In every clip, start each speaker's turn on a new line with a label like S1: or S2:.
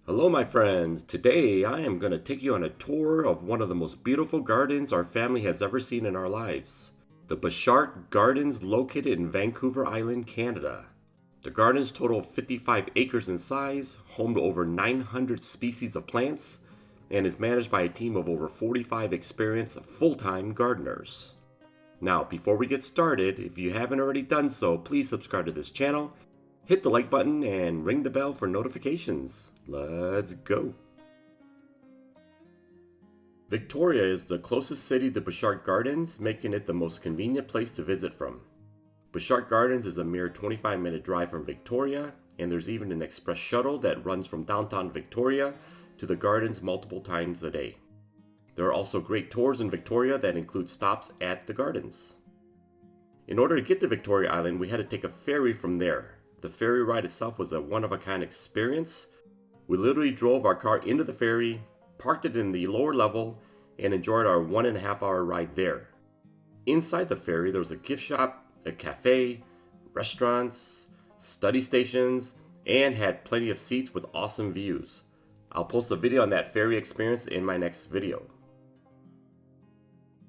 S1: Hello, my friends. Today I am going to take you on a tour of one of the most beautiful gardens our family has ever seen in our lives. The Butchart Gardens, located in Vancouver Island, Canada. The gardens total 55 acres in size, home to over 900 species of plants, and is managed by a team of over 45 experienced full-time gardeners. Now, before we get started, if you haven't already done so, please subscribe to this channel, hit the like button, and ring the bell for notifications. Let's go. Victoria is the closest city to Butchart Gardens, making it the most convenient place to visit from. Butchart Gardens is a mere 25-minute drive from Victoria, and there's even an express shuttle that runs from downtown Victoria to the gardens multiple times a day. There are also great tours in Victoria that include stops at the gardens. In order to get to Victoria Island, we had to take a ferry from there. The ferry ride itself was a one-of-a-kind experience. We literally drove our car into the ferry, parked it in the lower level, and enjoyed our 1.5-hour ride there. Inside the ferry, there was a gift shop, a cafe, restaurants, study stations, and had plenty of seats with awesome views. I'll post a video on that ferry experience in my next video.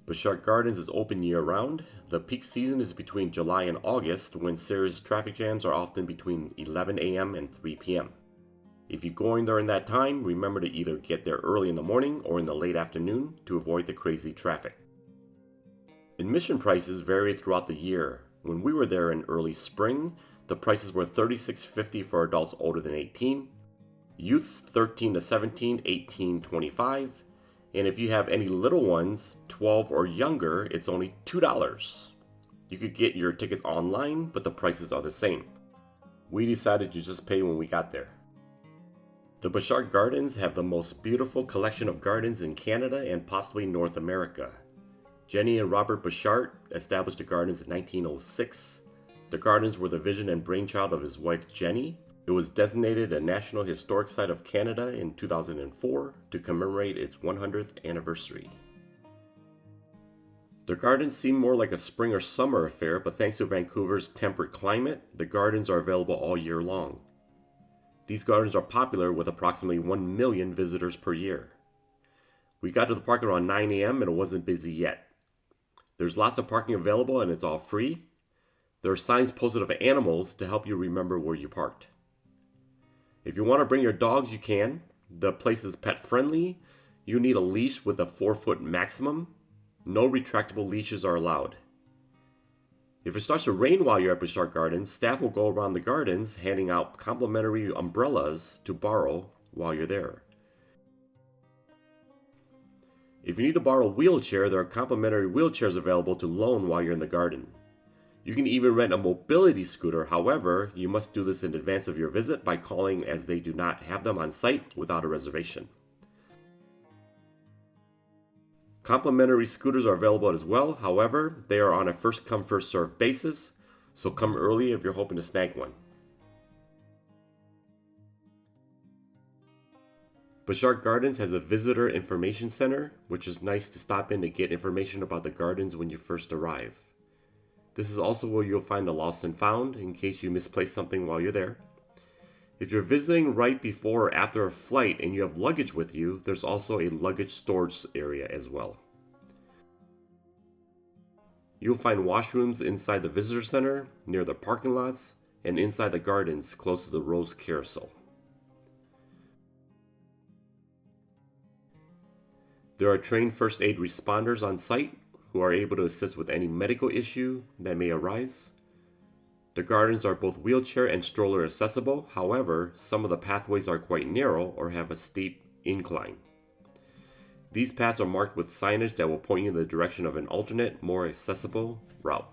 S1: Butchart Gardens is open year-round. The peak season is between July and August, when serious traffic jams are often between 11 a.m. and 3 p.m. If you're going during that time, remember to either get there early in the morning or in the late afternoon to avoid the crazy traffic. Admission prices vary throughout the year. When we were there in early spring, the prices were $36.50 for adults older than 18, youths 13 to 17, $18.25, and if you have any little ones, 12 or younger, it's only $2. You could get your tickets online, but the prices are the same. We decided to just pay when we got there. The Butchart Gardens have the most beautiful collection of gardens in Canada and possibly North America. Jenny and Robert Butchart established the gardens in 1906. The gardens were the vision and brainchild of his wife Jenny. It was designated a National Historic Site of Canada in 2004 to commemorate its 100th anniversary. The gardens seem more like a spring or summer affair, but thanks to Vancouver's temperate climate, the gardens are available all year long. These gardens are popular with approximately 1 million visitors per year. We got to the park around 9 a.m. and it wasn't busy yet. There's lots of parking available and it's all free. There are signs posted of animals to help you remember where you parked. If you want to bring your dogs, you can. The place is pet friendly. You need a leash with a 4-foot maximum. No retractable leashes are allowed. If it starts to rain while you're at Butchart Gardens, staff will go around the gardens handing out complimentary umbrellas to borrow while you're there. If you need to borrow a wheelchair, there are complimentary wheelchairs available to loan while you're in the garden. You can even rent a mobility scooter. However, you must do this in advance of your visit by calling, as they do not have them on site without a reservation. Complimentary scooters are available as well. However, they are on a first-come, first-served basis, so come early if you're hoping to snag one. Butchart Gardens has a visitor information center, which is nice to stop in to get information about the gardens when you first arrive. This is also where you'll find the lost and found in case you misplace something while you're there. If you're visiting right before or after a flight and you have luggage with you, there's also a luggage storage area as well. You'll find washrooms inside the visitor center, near the parking lots, and inside the gardens close to the Rose Carousel. There are trained first aid responders on site who are able to assist with any medical issue that may arise. The gardens are both wheelchair and stroller accessible. However, some of the pathways are quite narrow or have a steep incline. These paths are marked with signage that will point you in the direction of an alternate, more accessible route.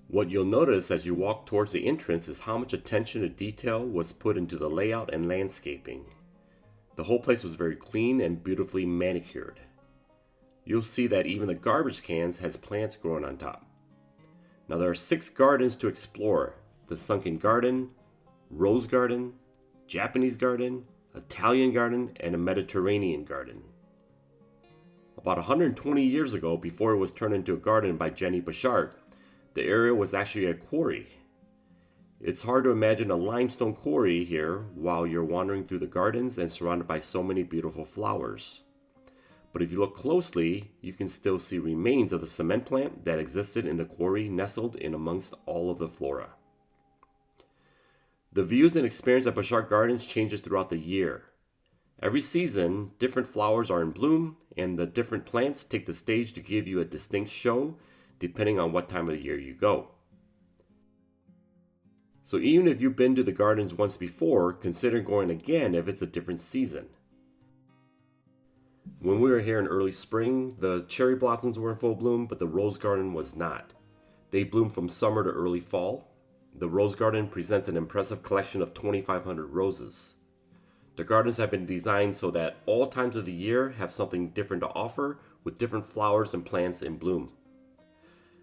S1: What you'll notice as you walk towards the entrance is how much attention to detail was put into the layout and landscaping. The whole place was very clean and beautifully manicured. You'll see that even the garbage cans has plants growing on top. Now there are 6 gardens to explore: the Sunken Garden, Rose Garden, Japanese Garden, Italian Garden, and a Mediterranean Garden. About 120 years ago, before it was turned into a garden by Jenny Butchart, the area was actually a quarry. It's hard to imagine a limestone quarry here while you're wandering through the gardens and surrounded by so many beautiful flowers. But if you look closely, you can still see remains of the cement plant that existed in the quarry nestled in amongst all of the flora. The views and experience at Butchart Gardens changes throughout the year. Every season, different flowers are in bloom, and the different plants take the stage to give you a distinct show depending on what time of the year you go. So even if you've been to the gardens once before, consider going again if it's a different season. When we were here in early spring, the cherry blossoms were in full bloom, but the rose garden was not. They bloom from summer to early fall. The rose garden presents an impressive collection of 2,500 roses. The gardens have been designed so that all times of the year have something different to offer, with different flowers and plants in bloom.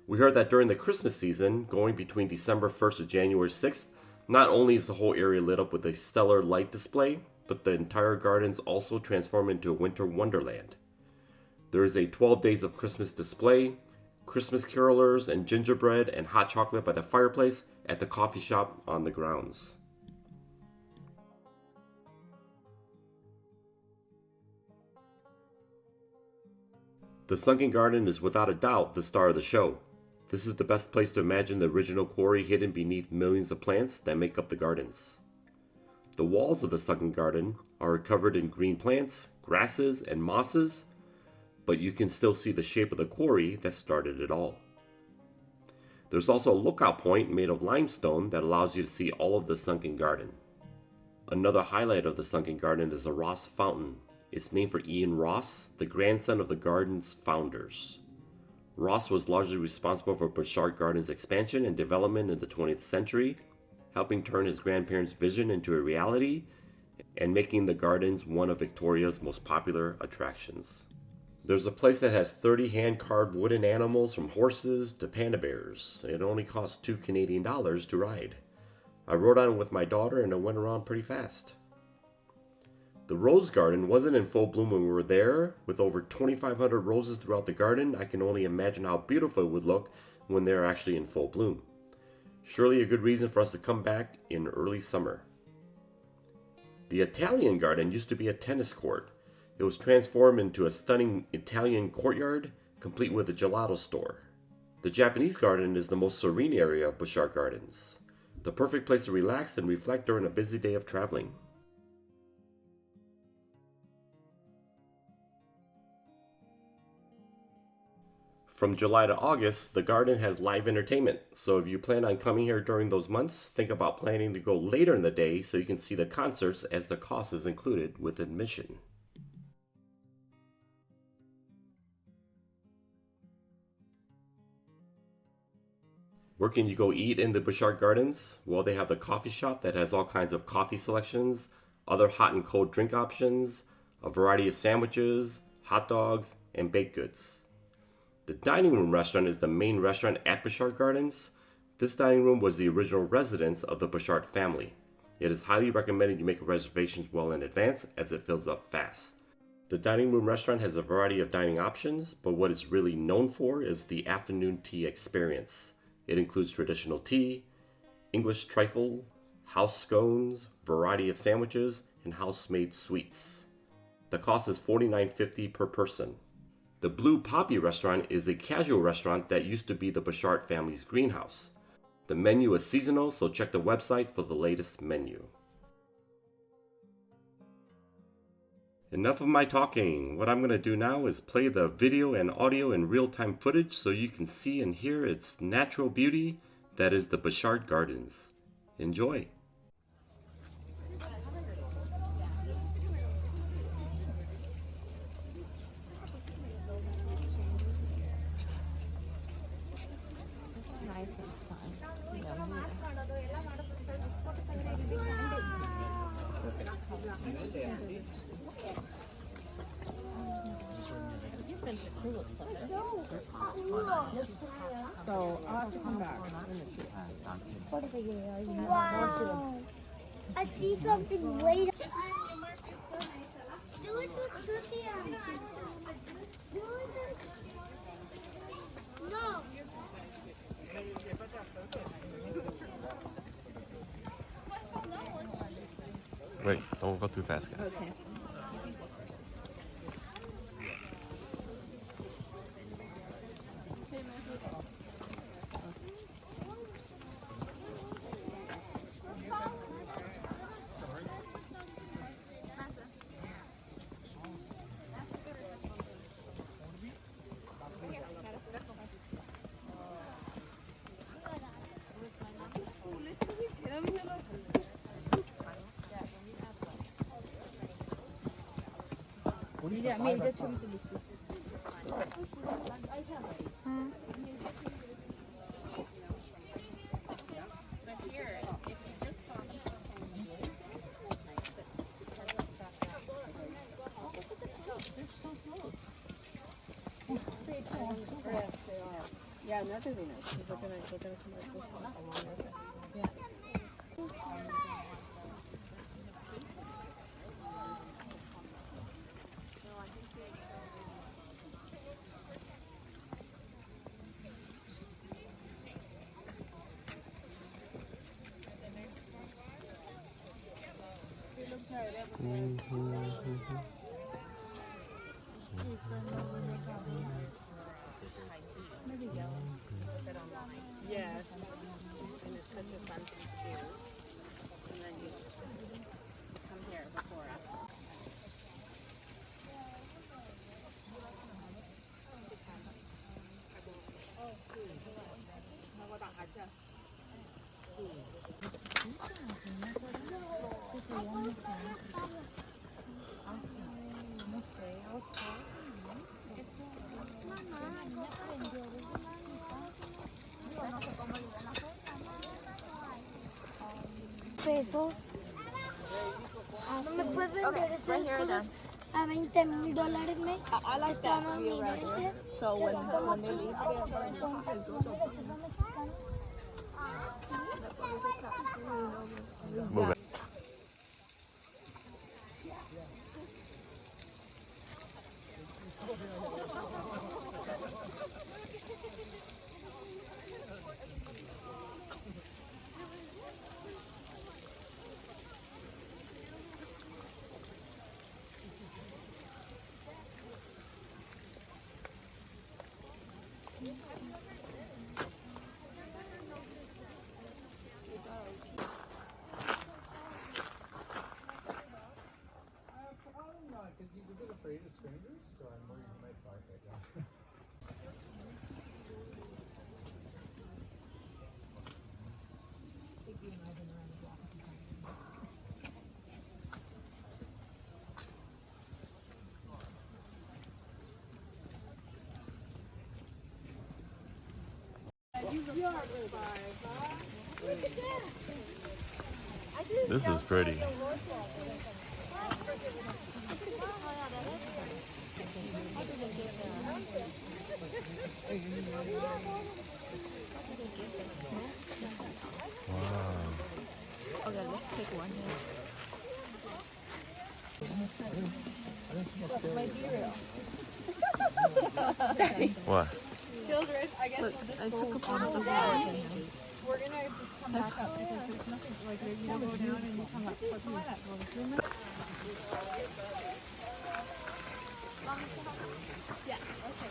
S1: We heard that during the Christmas season, going between December 1st to January 6th, not only is the whole area lit up with a stellar light display, but the entire gardens also transform into a winter wonderland. There is a 12 days of Christmas display, Christmas carolers and gingerbread and hot chocolate by the fireplace at the coffee shop on the grounds. The sunken garden is without a doubt the star of the show. This is the best place to imagine the original quarry hidden beneath millions of plants that make up the gardens. The walls of the sunken garden are covered in green plants, grasses, and mosses, but you can still see the shape of the quarry that started it all. There's also a lookout point made of limestone that allows you to see all of the sunken garden. Another highlight of the sunken garden is the Ross Fountain. It's named for Ian Ross, the grandson of the garden's founders. Ross was largely responsible for Butchart Gardens' expansion and development in the 20th century, helping turn his grandparents' vision into a reality and making the gardens one of Victoria's most popular attractions. There's a place that has 30 hand-carved wooden animals from horses to panda bears. It only costs $2 Canadian to ride. I rode on it with my daughter and it went around pretty fast. The rose garden wasn't in full bloom when we were there. With over 2,500 roses throughout the garden, I can only imagine how beautiful it would look when they're actually in full bloom. Surely a good reason for us to come back in early summer. The Italian garden used to be a tennis court. It was transformed into a stunning Italian courtyard, complete with a gelato store. The Japanese garden is the most serene area of Butchart Gardens. The perfect place to relax and reflect during a busy day of traveling. From July to August, the garden has live entertainment, so if you plan on coming here during those months, think about planning to go later in the day so you can see the concerts as the cost is included with admission. Where can you go eat in the Butchart Gardens? Well, they have the coffee shop that has all kinds of coffee selections, other hot and cold drink options, a variety of sandwiches, hot dogs, and baked goods. The dining room restaurant is the main restaurant at Butchart Gardens. This dining room was the original residence of the Butchart family. It is highly recommended you make reservations well in advance as it fills up fast. The dining room restaurant has a variety of dining options, but what it's really known for is the afternoon tea experience. It includes traditional tea, English trifle, house scones, variety of sandwiches, and house-made sweets. The cost is $49.50 per person. The Blue Poppy restaurant is a casual restaurant that used to be the Butchart family's greenhouse. The menu is seasonal, so check the website for the latest menu. Enough of my talking. What I'm going to do now is play the video and audio in real-time footage so you can see and hear its natural beauty that is the Butchart Gardens. Enjoy!
S2: So I'll come back.
S3: Wow. I see something way down. Do it with Turkey. Do it with... No.
S1: Wait, don't go too fast, guys.
S2: Okay. Yeah, another thing is we're gonna come up with along with it. Yeah. Yes. And it's such a fun thing to do. And then you compare before after.
S3: Pesos. No me puedes vender ese
S2: right here then.
S3: a $20,000 mes.
S2: I like that view right there. So when they leave,
S1: Move it.
S4: Because he's a bit afraid of strangers, so I'm worried he might bark at you.
S1: This is pretty. Wow.
S2: okay, let's take one here.
S1: What?
S2: Children, I guess look, I took a photo of the flower.
S5: We're gonna just come back up because there's nothing like you don't go down and you come up. So come on up. Yeah. Okay.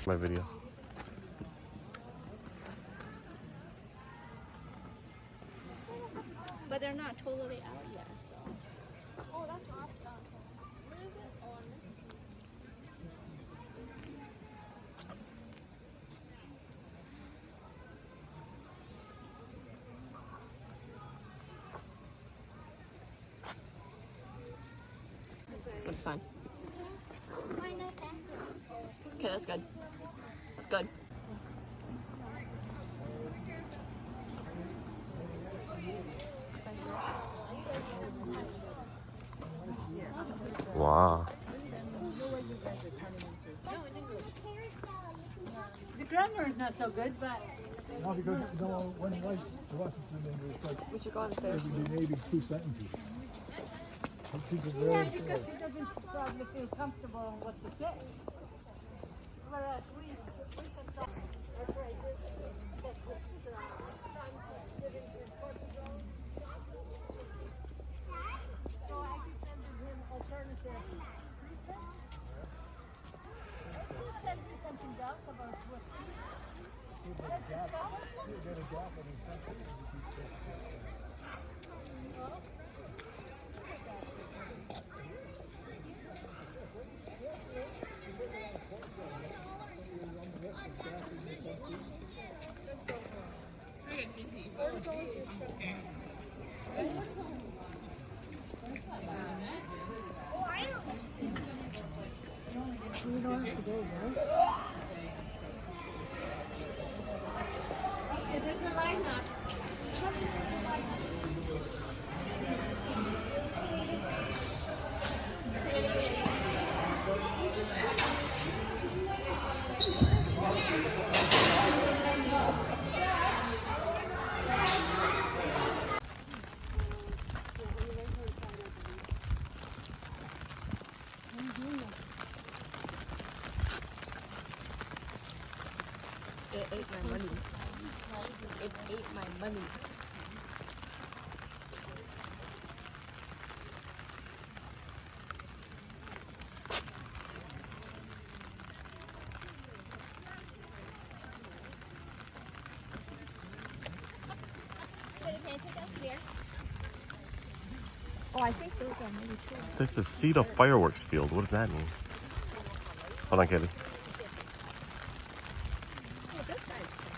S1: My video.
S3: But they're not totally out yet, so. Oh, that's awesome. Where is it? On.
S2: That's fine.
S3: Why not that?
S2: Okay, that's good. That's good.
S1: Wow.
S5: You know what you guys are turning into.
S2: The grammar is not so good, but
S4: No, because no, when he writes to us, it's in English, like
S5: We should go on
S4: it
S5: Facebook.
S4: would be maybe 2 sentences. People
S2: yeah,
S4: very
S2: because
S4: slow.
S2: he doesn't probably feel comfortable on what to say. Whereas we can talk. So I can send him alternative. He sent me something else about what.
S4: He'll get a gap, he'll get a gap in his sentence and he keeps saying,
S2: Okay, there's a lineup.
S5: It ate my money. It ate my money. Oh, I think those are maybe too.
S1: This is Cedar Fireworks Field. What does that mean? Hold on, Kelly.
S5: Oh, this side's fun.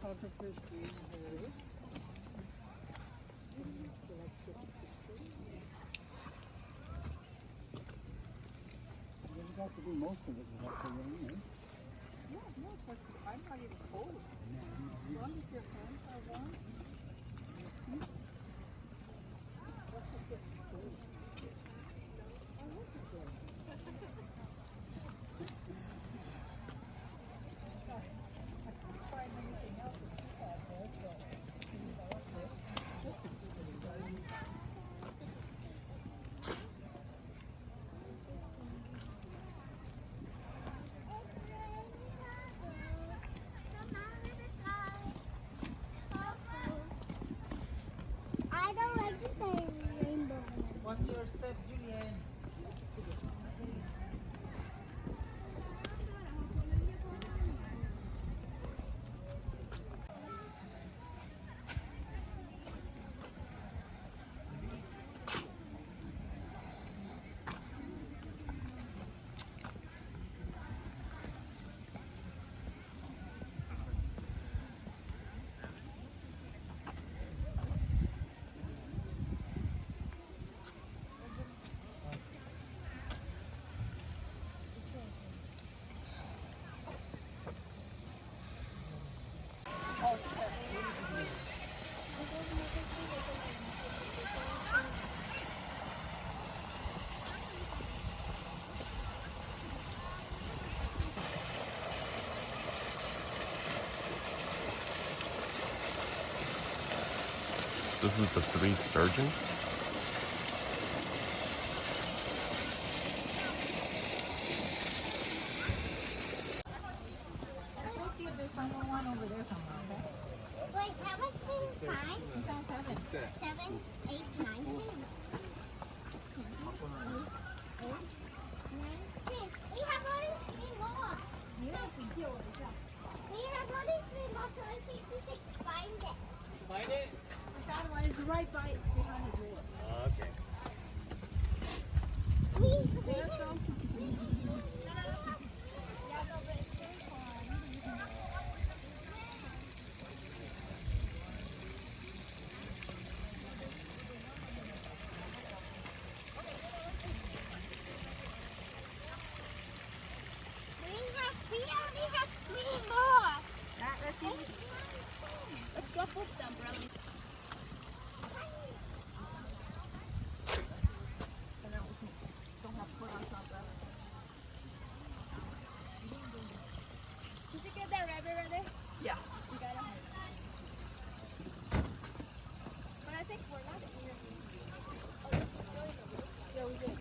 S4: Photographer's green here. You don't have to do most of it without the rain, eh?
S5: Yeah, no, it's like, I'm not even cold. As long as your hands are warm.
S3: I don't like to say rainbow.
S6: What's your step, Julian?
S1: This is the 3 sturgeon.
S5: Let's go see if there's someone over there somewhere, okay?
S3: Wait, how much things five?
S5: We found 7.
S3: 7, 8, 9, 10. 8, 9, 10. We have only 3 more. We have only 3 more, so I think we can find it.
S6: Find it?
S5: I found one. It's right behind the door.
S6: Okay.
S3: We
S5: There's
S3: can.
S5: some.
S3: We only have 3 more.
S5: Let's see.
S3: Let's go put them, brother.
S5: So now we don't have to put on top of it.
S3: Did you get that rabbit ready?
S5: Yeah.
S3: You got it. But I think we're not here. Yeah, we did.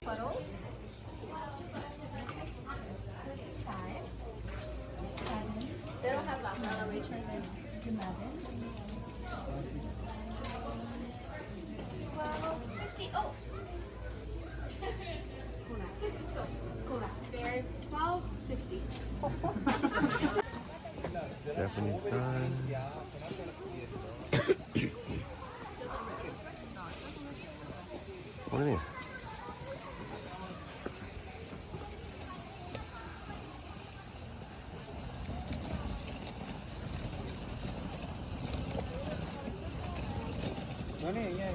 S5: Puddles. This is 5. 7. They don't have that one. Return them. 11. 12. 50. Oh! There's 12.50.
S1: Japanese time. What do you mean?
S6: Yeah.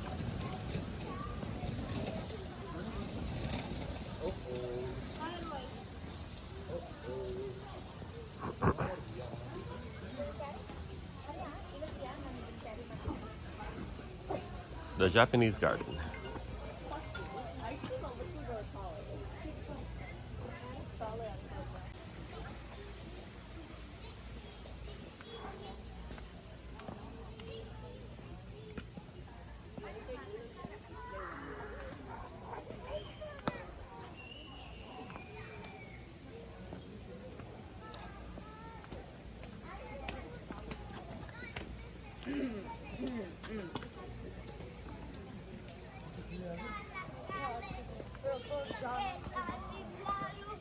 S1: The Japanese garden.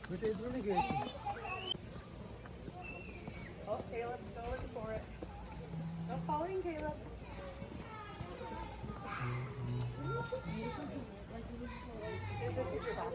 S4: Met de delegation.
S6: Oh, Caleb's going for it. No falling, Caleb. This is your back.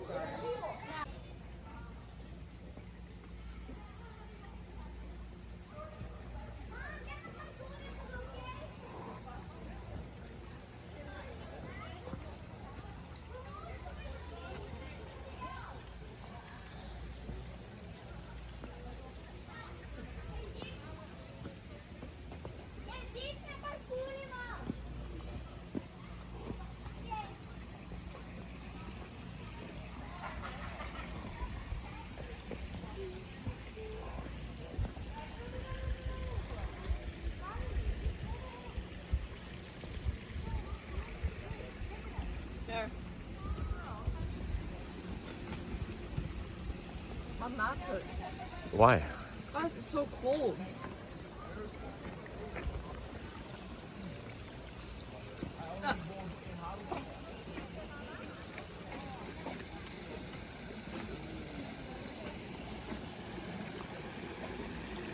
S5: There. My mouth hurts.
S1: Why?
S5: God, it's so cold.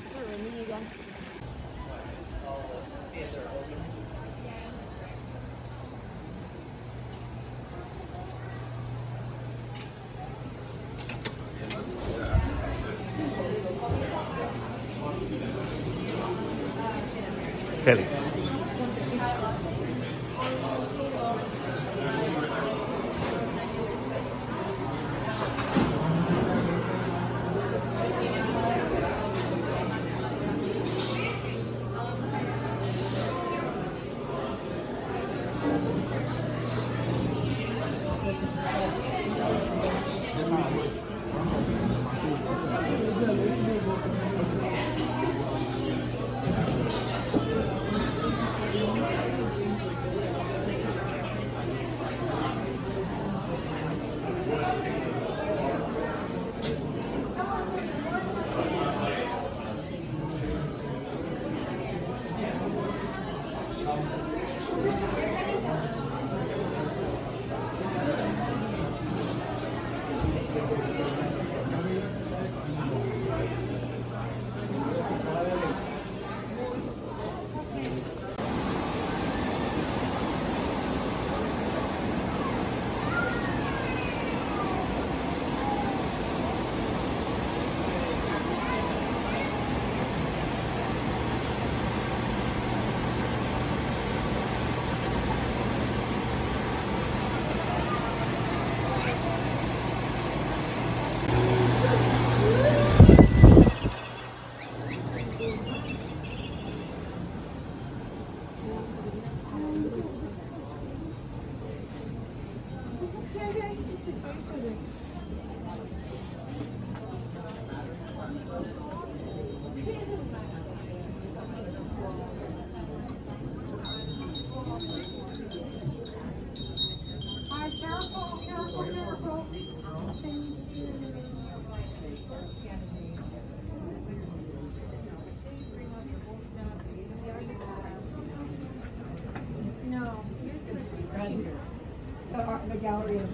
S5: It's raining again.
S1: Kelly.
S5: No.
S7: The gallery is.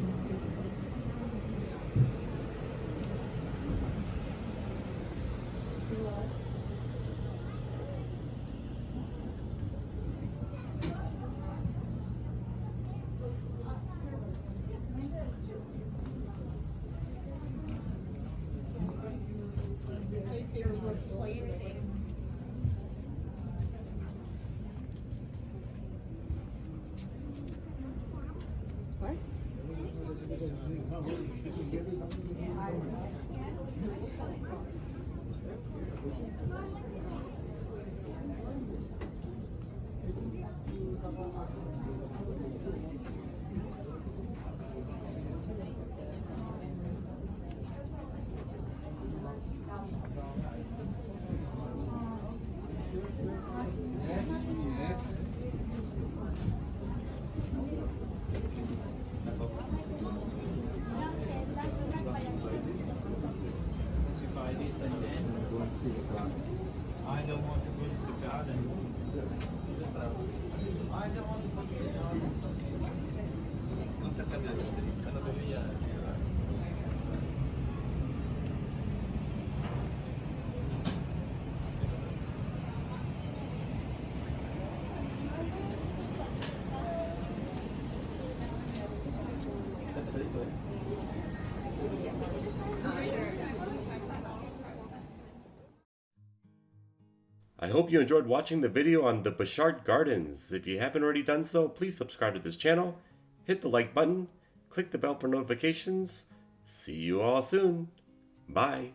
S6: I don't want to go to the garden. I don't want to go to the garden.
S1: I hope you enjoyed watching the video on the Butchart Gardens. If you haven't already done so, please subscribe to this channel, hit the like button, click the bell for notifications. See you all soon. Bye.